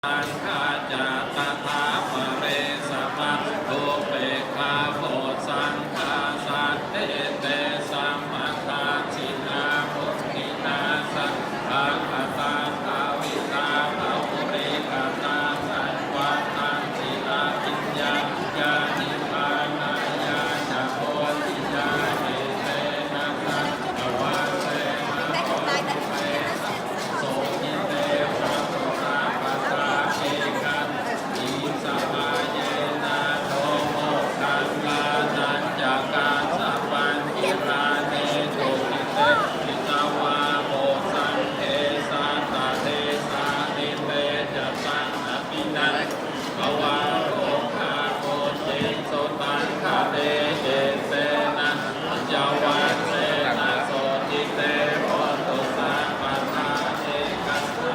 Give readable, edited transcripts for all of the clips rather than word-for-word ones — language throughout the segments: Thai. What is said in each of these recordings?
สังฆาจาตถาปเรสมะโลเปคาโพสังฆาสัตเตเตสัมมาทาชินามุขินาสังฆาตาภาวิตาภาวุริกาตาสัจวัตตังสิลาปิญญาญาณิพานายาจะโพธิญาณิเตนะสังฆวาเสนะโพเตโสทิเตภะโตนาปัสสะเอกันอิสมาเยนะโตโมคันลานัญจการสัพพัญญิราเนโตทิเตปิตาวาโมสังเทสาตาเทสานิเตจะสังอภินันภวาโรคาโกเจโสตังคาเตเจเสนะจาวันเสนะโสทิเตโหตุสัพพทาเอกัสสะ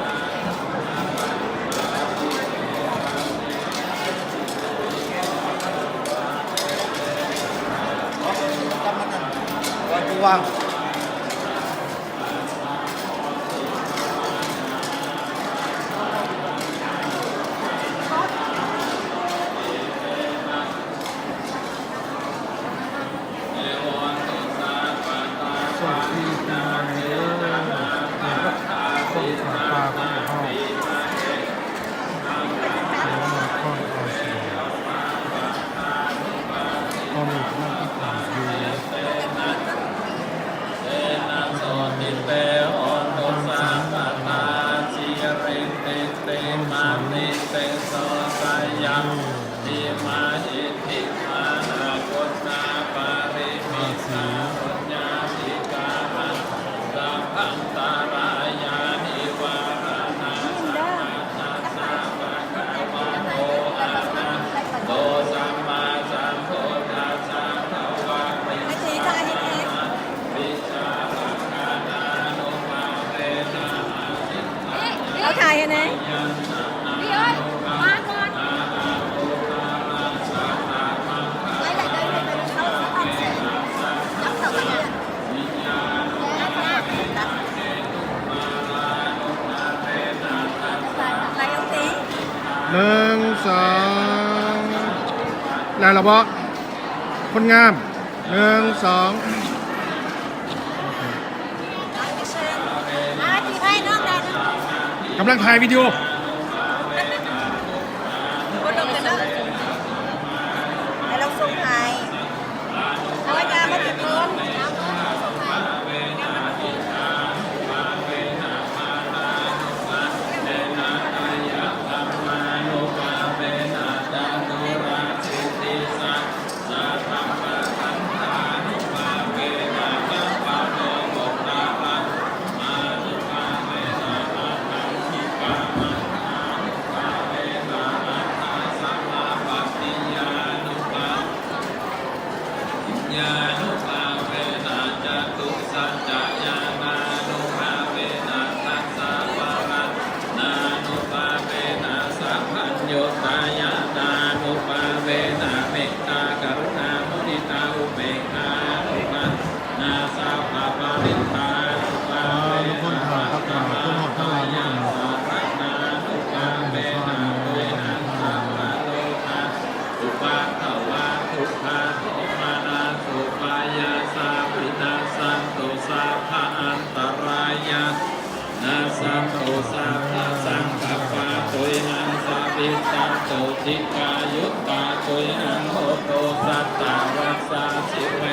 ว่างส่วนที่ปีใหม่เด้อคนขาปลาของห้องแล้วมาข้อนเอาเสียก็มีเพื่อนที่ต่างอยู่โสติเตโหตุสัพพทาสิริเตเตมานิเตโสสยังติมาหิติมานาพุทธาปาริมิสาปุญญาสิกาหังสัพพันตารายานิวารานาสัมมาทัสสะภะคะวะโตอะระหะโตสัมมาสัมพุทธัสสะภะวะติวิชาลักขณานุภาเวนะสิทธัง เราถ่ายกันนะ ยันนะ พี่เอ้ยมาก่อน นาโอตารัสสะนามังคะ ไม่ได้เลยไปเข้าออกเสียงนับต่อไปเนี่ย วิญญาณ มาลานุนาเทนะทัสสะ ไปเอาตี 1 2แล้วเราบอกคนงาม 1 2 มาที่ให้น้องแดน กำลังถ่ายวิดีโอ คนลงกันเนาะให้เราส่งให้เอายามาติดลมน้ำส่งให้ มานุภาเวนะจาตุราสิทธิสัพสัพพะทันตานุภาเวนะยัปปะโนโมตตาปัสมานุภาเวนะอาคันธิกามังคานุภาเวนะอัตตาสัมมาปัตติญานุภาญานุภาเวนะจตุสัจจะญาณานุภาเวนะทัสสะวะรัตนานุภาเวนะสัพพัญโยตายานานุภาเวนะเมตตากรุณามุทิตาอุเบกขานุภานาสัพพะปาริตานุภาเว ทุกคน นะ ถ่ายครับถ่ายขึ้นหอดทั้งหลายนี่ สัพพนานุภาเวนะโวยนะสัพพะโลกาสุปาทวาทุกขาโทมานาสุปายาสาปินาสันตุสัพพะอันตรายานาสันตุสัพพะสังฆปาตุยหังสัพพิตังตุทิกายุตตาตุยหังโหตุสัตตารัสสาสิเว